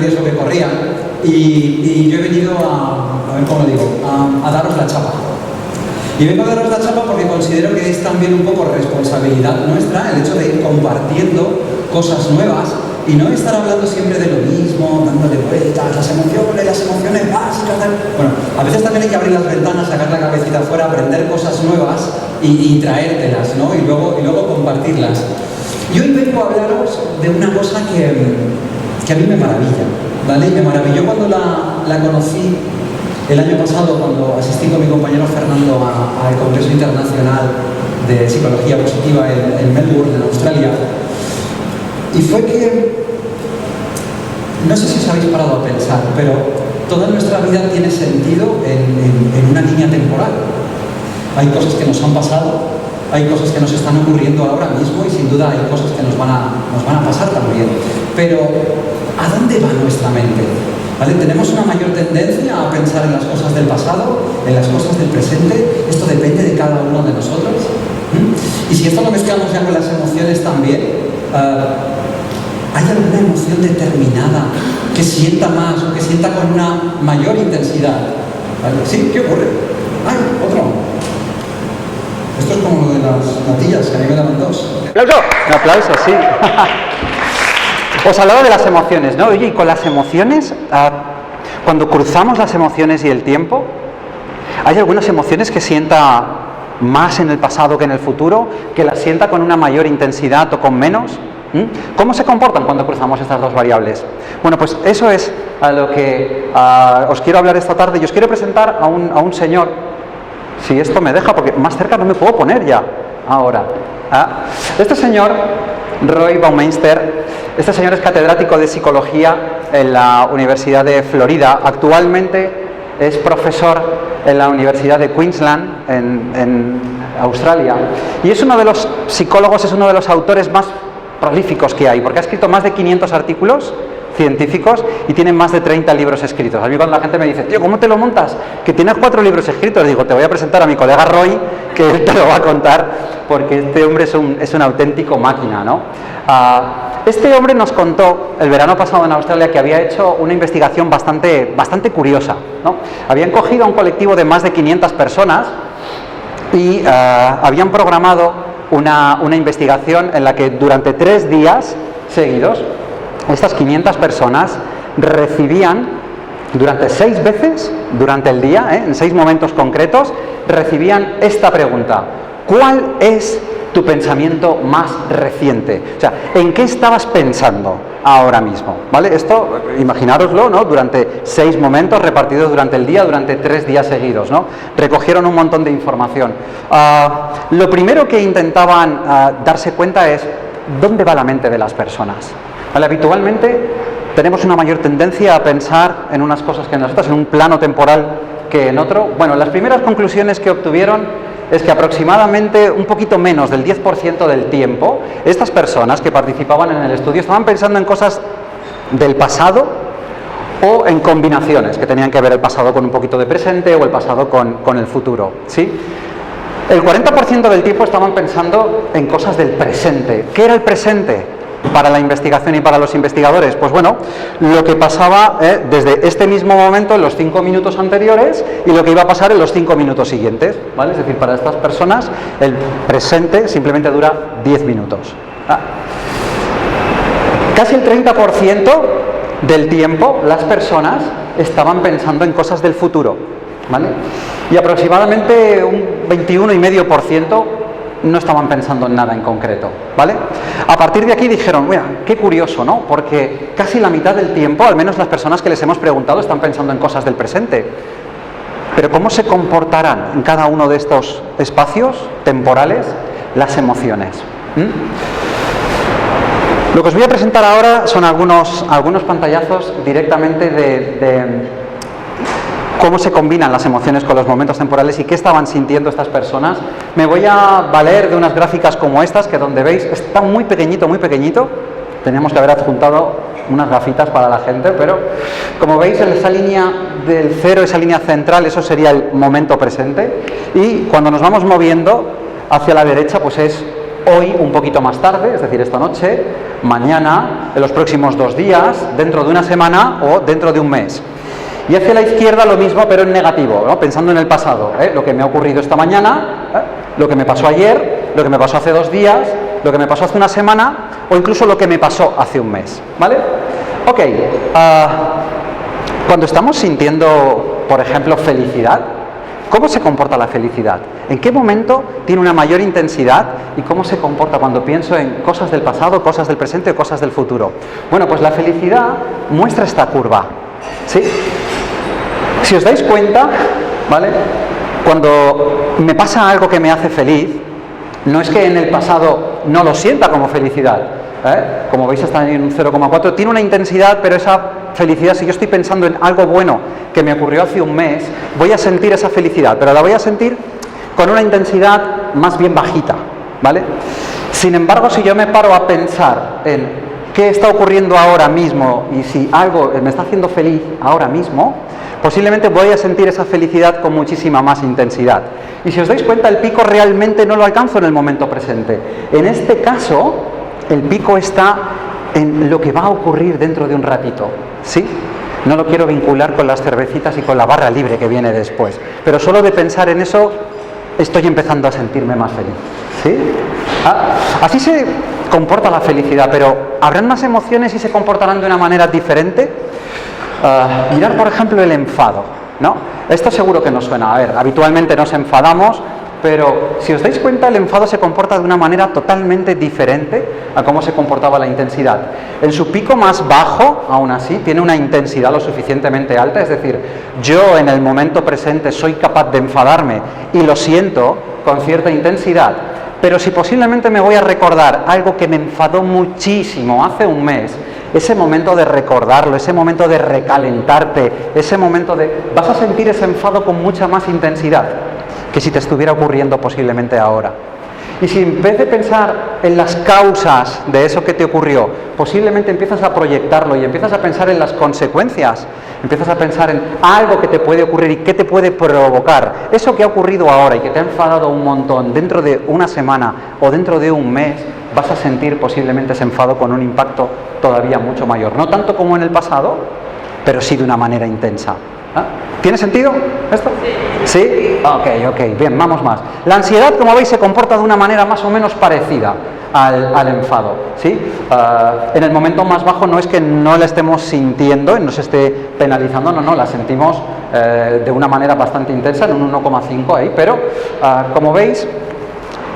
riesgo que corrían y yo he venido a ver cómo lo digo, a daros la chapa. Y vengo a daros la chapa porque considero que es también un poco responsabilidad nuestra el hecho de ir compartiendo cosas nuevas y no estar hablando siempre de lo mismo, dándole vueltas, las emociones básicas, tal. Bueno, a veces también hay que abrir las ventanas, sacar la cabecita afuera, aprender cosas nuevas y traértelas, ¿no? Y luego compartirlas. Y hoy vengo a hablaros de una cosa que a mí me maravilla, ¿vale? Y me maravilló cuando la conocí el año pasado, cuando asistí con mi compañero Fernando al Congreso Internacional de Psicología Positiva en Melbourne, en Australia. Y fue que, no sé si os habéis parado a pensar, pero toda nuestra vida tiene sentido en una línea temporal. Hay cosas que nos han pasado, hay cosas que nos están ocurriendo ahora mismo y sin duda hay cosas que nos van a pasar también. Pero, ¿a dónde va nuestra mente? ¿Vale? Tenemos una mayor tendencia a pensar en las cosas del pasado, en las cosas del presente. Esto depende de cada uno de nosotros. Y si esto lo mezclamos ya con las emociones también, ¿hay alguna emoción determinada que sienta más o que sienta con una mayor intensidad? ¿Vale? ¿Sí? ¿Qué ocurre? ¡Ay, otro! Esto es como lo de las natillas, que a mí me daban dos. ¡Aplauso! Un aplauso, sí. Os hablaba de las emociones, ¿no? Oye, y con las emociones, cuando cruzamos las emociones y el tiempo, hay algunas emociones que sienta más en el pasado que en el futuro, que las sienta con una mayor intensidad o con menos. ¿Cómo se comportan cuando cruzamos estas dos variables? Bueno, pues eso es a lo que os quiero hablar esta tarde. Y os quiero presentar a un señor, si esto me deja, porque más cerca no me puedo poner ya ahora. Este señor, Roy Baumeister, este señor es catedrático de psicología en la Universidad de Florida. Actualmente es profesor en la Universidad de Queensland, en Australia. Y es uno de los psicólogos, es uno de los autores más prolíficos que hay, porque ha escrito más de 500 artículos científicos y tiene más de 30 libros escritos. A mí cuando la gente me dice, tío, ¿cómo te lo montas? Que tienes 4 libros escritos, digo, te voy a presentar a mi colega Roy, que él te lo va a contar, porque este hombre es un auténtico máquina, ¿no? Este hombre nos contó el verano pasado en Australia que había hecho una investigación bastante curiosa, ¿no? Habían cogido a un colectivo de más de 500 personas y habían programado una investigación en la que durante 3 días seguidos estas 500 personas recibían durante 6 veces durante el día, en 6 momentos concretos, recibían esta pregunta: ¿cuál es tu pensamiento más reciente? O sea, ¿en qué estabas pensando ahora mismo? ¿Vale? Esto, imaginároslo, ¿no? Durante 6 momentos repartidos durante el día, durante 3 días seguidos, ¿no? Recogieron un montón de información. Lo primero que intentaban darse cuenta es ¿dónde va la mente de las personas? ¿Vale? Habitualmente tenemos una mayor tendencia a pensar en unas cosas que en las otras, en un plano temporal que en otro. Bueno, las primeras conclusiones que obtuvieron es que aproximadamente un poquito menos del 10% del tiempo, estas personas que participaban en el estudio estaban pensando en cosas del pasado o en combinaciones que tenían que ver el pasado con un poquito de presente o el pasado con el futuro, ¿sí? El 40% del tiempo estaban pensando en cosas del presente. ¿Qué era el presente para la investigación y para los investigadores? Pues bueno, lo que pasaba desde este mismo momento en los 5 minutos anteriores y lo que iba a pasar en los 5 minutos siguientes, ¿vale? Es decir, para estas personas el presente simplemente dura 10 minutos. Casi el 30% del tiempo las personas estaban pensando en cosas del futuro, ¿vale? Y aproximadamente un 21,5% no estaban pensando en nada en concreto, ¿vale? A partir de aquí dijeron, mira, qué curioso, ¿no? Porque casi la mitad del tiempo, al menos las personas que les hemos preguntado, están pensando en cosas del presente. Pero ¿cómo se comportarán en cada uno de estos espacios temporales las emociones? Lo que os voy a presentar ahora son algunos pantallazos directamente de cómo se combinan las emociones con los momentos temporales y qué estaban sintiendo estas personas. Me voy a valer de unas gráficas como estas, que donde veis está muy pequeñito. Teníamos que haber adjuntado unas gafitas para la gente, pero como veis en esa línea del 0, esa línea central, eso sería el momento presente, y cuando nos vamos moviendo hacia la derecha, pues es hoy un poquito más tarde, es decir, esta noche, mañana, en los próximos 2 días, dentro de una semana o dentro de un mes. Y hacia la izquierda lo mismo, pero en negativo, ¿no? Pensando en el pasado, lo que me ha ocurrido esta mañana, lo que me pasó ayer, lo que me pasó hace 2 días, lo que me pasó hace una semana o incluso lo que me pasó hace un mes, ¿vale? Ok, cuando estamos sintiendo, por ejemplo, felicidad, ¿cómo se comporta la felicidad? ¿En qué momento tiene una mayor intensidad? ¿Y cómo se comporta cuando pienso en cosas del pasado, cosas del presente o cosas del futuro? Bueno, pues la felicidad muestra esta curva, ¿sí? Si os dais cuenta, ¿vale? Cuando me pasa algo que me hace feliz, no es que en el pasado no lo sienta como felicidad, como veis está en un 0,4, tiene una intensidad, pero esa felicidad, si yo estoy pensando en algo bueno que me ocurrió hace un mes, voy a sentir esa felicidad, pero la voy a sentir con una intensidad más bien bajita, ¿vale? Sin embargo, si yo me paro a pensar en qué está ocurriendo ahora mismo y si algo me está haciendo feliz ahora mismo, posiblemente voy a sentir esa felicidad con muchísima más intensidad. Y si os dais cuenta, el pico realmente no lo alcanzo en el momento presente. En este caso, el pico está en lo que va a ocurrir dentro de un ratito, ¿sí? No lo quiero vincular con las cervecitas y con la barra libre que viene después, pero solo de pensar en eso estoy empezando a sentirme más feliz, ¿sí? Así se comporta la felicidad, pero ¿habrán más emociones y se comportarán de una manera diferente? Mirar, por ejemplo, el enfado, ¿no? Esto seguro que nos suena. A ver, habitualmente nos enfadamos, pero si os dais cuenta, el enfado se comporta de una manera totalmente diferente a cómo se comportaba la intensidad. En su pico más bajo, aún así, tiene una intensidad lo suficientemente alta, es decir, yo en el momento presente soy capaz de enfadarme y lo siento con cierta intensidad, pero si posiblemente me voy a recordar algo que me enfadó muchísimo hace un mes, ese momento de recordarlo, ese momento de recalentarte, ese momento de... vas a sentir ese enfado con mucha más intensidad que si te estuviera ocurriendo posiblemente ahora. Y si en vez de pensar en las causas de eso que te ocurrió, posiblemente empiezas a proyectarlo y empiezas a pensar en las consecuencias, empiezas a pensar en algo que te puede ocurrir y qué te puede provocar, eso que ha ocurrido ahora y que te ha enfadado un montón, dentro de una semana o dentro de un mes, vas a sentir posiblemente ese enfado con un impacto todavía mucho mayor. No tanto como en el pasado, pero sí de una manera intensa. ¿Tiene sentido esto? ¿Sí? Ok, bien, vamos más. La ansiedad, como veis, se comporta de una manera más o menos parecida al enfado, ¿sí? En el momento más bajo no es que no la estemos sintiendo y nos esté penalizando, no, la sentimos de una manera bastante intensa, en un 1,5 ahí, pero como veis,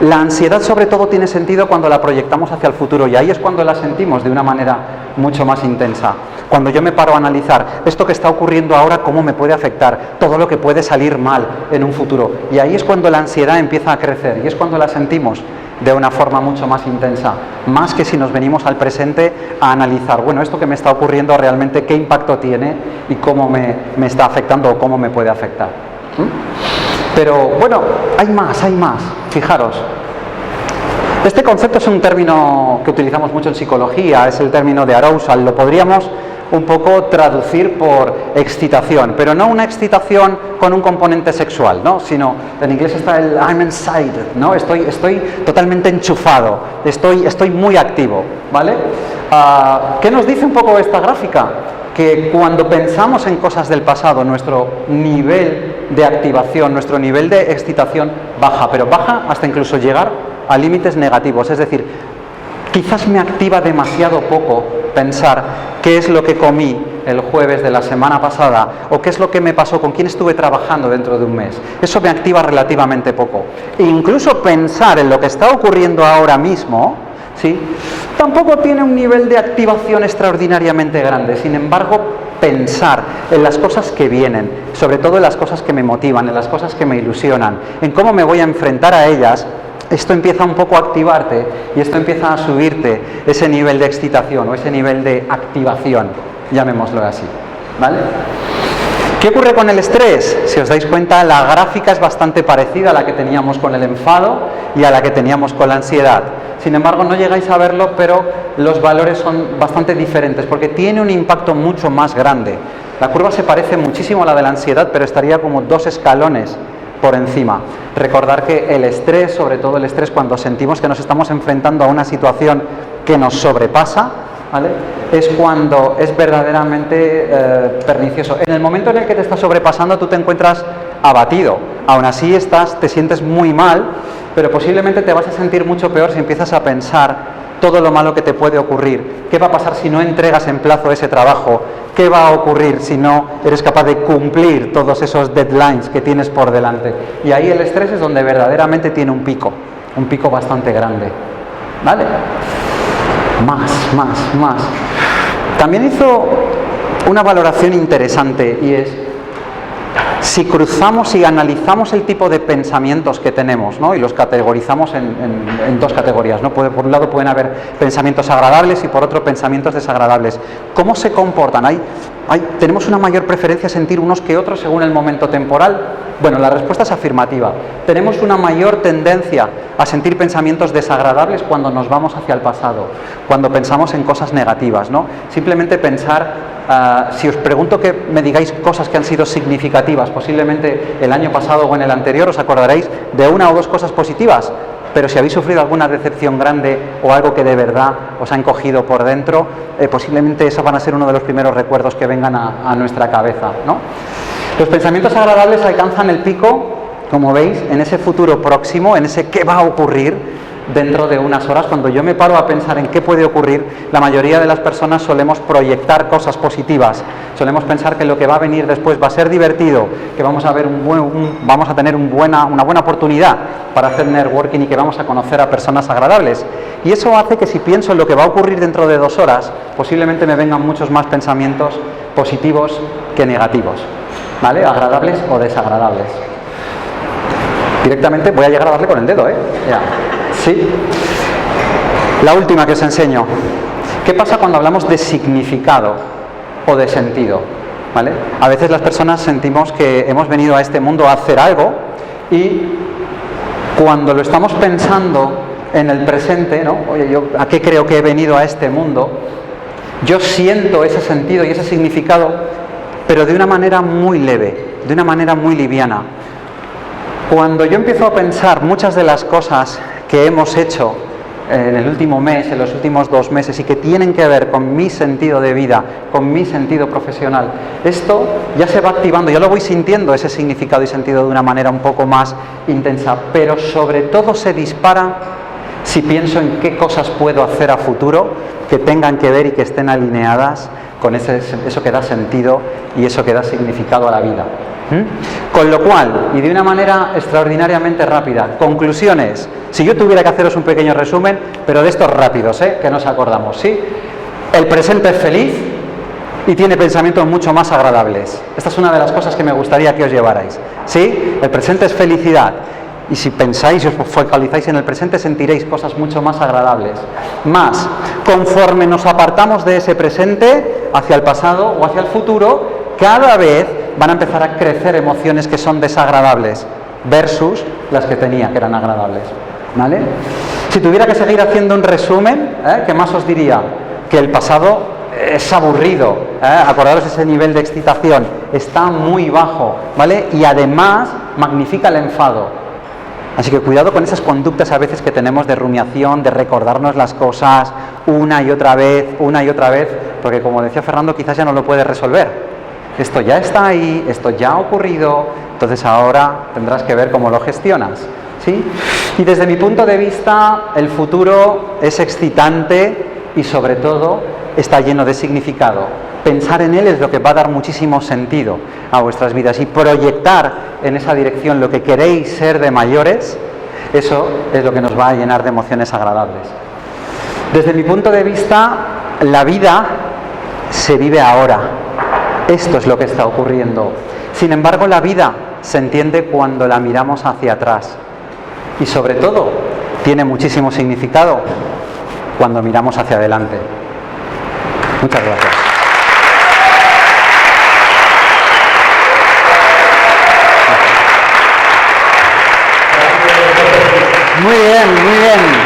la ansiedad sobre todo tiene sentido cuando la proyectamos hacia el futuro y ahí es cuando la sentimos de una manera mucho más intensa. Cuando yo me paro a analizar esto que está ocurriendo ahora, cómo me puede afectar, todo lo que puede salir mal en un futuro. Y ahí es cuando la ansiedad empieza a crecer y es cuando la sentimos de una forma mucho más intensa, más que si nos venimos al presente a analizar, bueno, esto que me está ocurriendo realmente, qué impacto tiene y cómo me está afectando o cómo me puede afectar. Pero bueno, hay más, fijaros. Este concepto es un término que utilizamos mucho en psicología, es el término de arousal, lo podríamos un poco traducir por excitación, pero no una excitación con un componente sexual, ¿no? Sino, en inglés está el I'm excited, ¿no? Estoy totalmente enchufado, estoy muy activo, ¿vale? ¿Qué nos dice un poco esta gráfica? Que cuando pensamos en cosas del pasado, nuestro nivel de activación, nuestro nivel de excitación baja, pero baja hasta incluso llegar a límites negativos, es decir, quizás me activa demasiado poco pensar qué es lo que comí el jueves de la semana pasada o qué es lo que me pasó, con quién estuve trabajando dentro de un mes. Eso me activa relativamente poco. E incluso pensar en lo que está ocurriendo ahora mismo, ¿sí?, tampoco tiene un nivel de activación extraordinariamente grande. Sin embargo, pensar en las cosas que vienen, sobre todo en las cosas que me motivan, en las cosas que me ilusionan, en cómo me voy a enfrentar a ellas, esto empieza un poco a activarte y esto empieza a subirte ese nivel de excitación o ese nivel de activación, llamémoslo así, ¿vale? ¿Qué ocurre con el estrés? Si os dais cuenta, la gráfica es bastante parecida a la que teníamos con el enfado y a la que teníamos con la ansiedad. Sin embargo, no llegáis a verlo, pero los valores son bastante diferentes porque tiene un impacto mucho más grande. La curva se parece muchísimo a la de la ansiedad, pero estaría como 2 escalones por encima. Recordar que el estrés, sobre todo el estrés cuando sentimos que nos estamos enfrentando a una situación que nos sobrepasa, ¿vale?, es cuando es verdaderamente pernicioso. En el momento en el que te está sobrepasando, tú te encuentras abatido. Aún así te sientes muy mal, pero posiblemente te vas a sentir mucho peor si empiezas a pensar todo lo malo que te puede ocurrir. ¿Qué va a pasar si no entregas en plazo ese trabajo? ¿Qué va a ocurrir si no eres capaz de cumplir todos esos deadlines que tienes por delante? Y ahí el estrés es donde verdaderamente tiene un pico bastante grande. ¿Vale? Más. También hizo una valoración interesante, y es: si cruzamos y analizamos el tipo de pensamientos que tenemos, ¿no?, y los categorizamos en dos categorías, ¿no? Por un lado pueden haber pensamientos agradables y por otro pensamientos desagradables. ¿Cómo se comportan? ¿Tenemos una mayor preferencia a sentir unos que otros según el momento temporal? Bueno, la respuesta es afirmativa. Tenemos una mayor tendencia a sentir pensamientos desagradables cuando nos vamos hacia el pasado, cuando pensamos en cosas negativas, ¿no? Simplemente pensar, si os pregunto que me digáis cosas que han sido significativas, posiblemente el año pasado o en el anterior, os acordaréis de una o dos cosas positivas, pero si habéis sufrido alguna decepción grande o algo que de verdad os ha encogido por dentro, posiblemente esos van a ser uno de los primeros recuerdos que vengan a nuestra cabeza, ¿no? Los pensamientos agradables alcanzan el pico, como veis, en ese futuro próximo, en ese qué va a ocurrir dentro de unas horas. Cuando yo me paro a pensar en qué puede ocurrir, la mayoría de las personas solemos proyectar cosas positivas, solemos pensar que lo que va a venir después va a ser divertido, que vamos a ver vamos a tener una buena oportunidad para hacer networking y que vamos a conocer a personas agradables. Y eso hace que si pienso en lo que va a ocurrir dentro de 2 horas, posiblemente me vengan muchos más pensamientos positivos que negativos, ¿vale? Agradables o desagradables. Directamente voy a llegar a darle con el dedo, ¿eh? Ya. Sí. La última que os enseño. ¿Qué pasa cuando hablamos de significado o de sentido? ¿Vale? A veces las personas sentimos que hemos venido a este mundo a hacer algo, y cuando lo estamos pensando en el presente, ¿no? Oye, ¿yo a qué creo que he venido a este mundo? Yo siento ese sentido y ese significado, pero de una manera muy leve, de una manera muy liviana. Cuando yo empiezo a pensar muchas de las cosas que hemos hecho en el último mes, en los últimos 2 meses, y que tienen que ver con mi sentido de vida, con mi sentido profesional, esto ya se va activando, ya lo voy sintiendo, ese significado y sentido, de una manera un poco más intensa, pero sobre todo se dispara si pienso en qué cosas puedo hacer a futuro que tengan que ver y que estén alineadas con eso que da sentido y eso que da significado a la vida. Con lo cual, y de una manera extraordinariamente rápida, conclusiones. Si yo tuviera que haceros un pequeño resumen, pero de estos rápidos, que nos acordamos, ¿sí? El presente es feliz y tiene pensamientos mucho más agradables. Esta es una de las cosas que me gustaría que os llevarais, ¿sí? El presente es felicidad. Y si pensáis y os focalizáis en el presente, sentiréis cosas mucho más agradables. Más, conforme nos apartamos de ese presente hacia el pasado o hacia el futuro, cada vez van a empezar a crecer emociones que son desagradables versus las que tenía, que eran agradables. ¿Vale? Si tuviera que seguir haciendo un resumen, ¿qué más os diría? Que el pasado es aburrido, acordaros ese nivel de excitación, está muy bajo, ¿vale? Y además magnifica el enfado. Así que cuidado con esas conductas a veces que tenemos de rumiación, de recordarnos las cosas una y otra vez, porque como decía Fernando, quizás ya no lo puedes resolver. Esto ya está ahí, esto ya ha ocurrido, entonces ahora tendrás que ver cómo lo gestionas, ¿sí? Y desde mi punto de vista, el futuro es excitante y sobre todo está lleno de significado. Pensar en él es lo que va a dar muchísimo sentido a vuestras vidas, y proyectar en esa dirección lo que queréis ser de mayores, eso es lo que nos va a llenar de emociones agradables. Desde mi punto de vista, la vida se vive ahora. Esto es lo que está ocurriendo. Sin embargo, la vida se entiende cuando la miramos hacia atrás. Y sobre todo, tiene muchísimo significado cuando miramos hacia adelante. Muchas gracias. Muy bien, muy bien.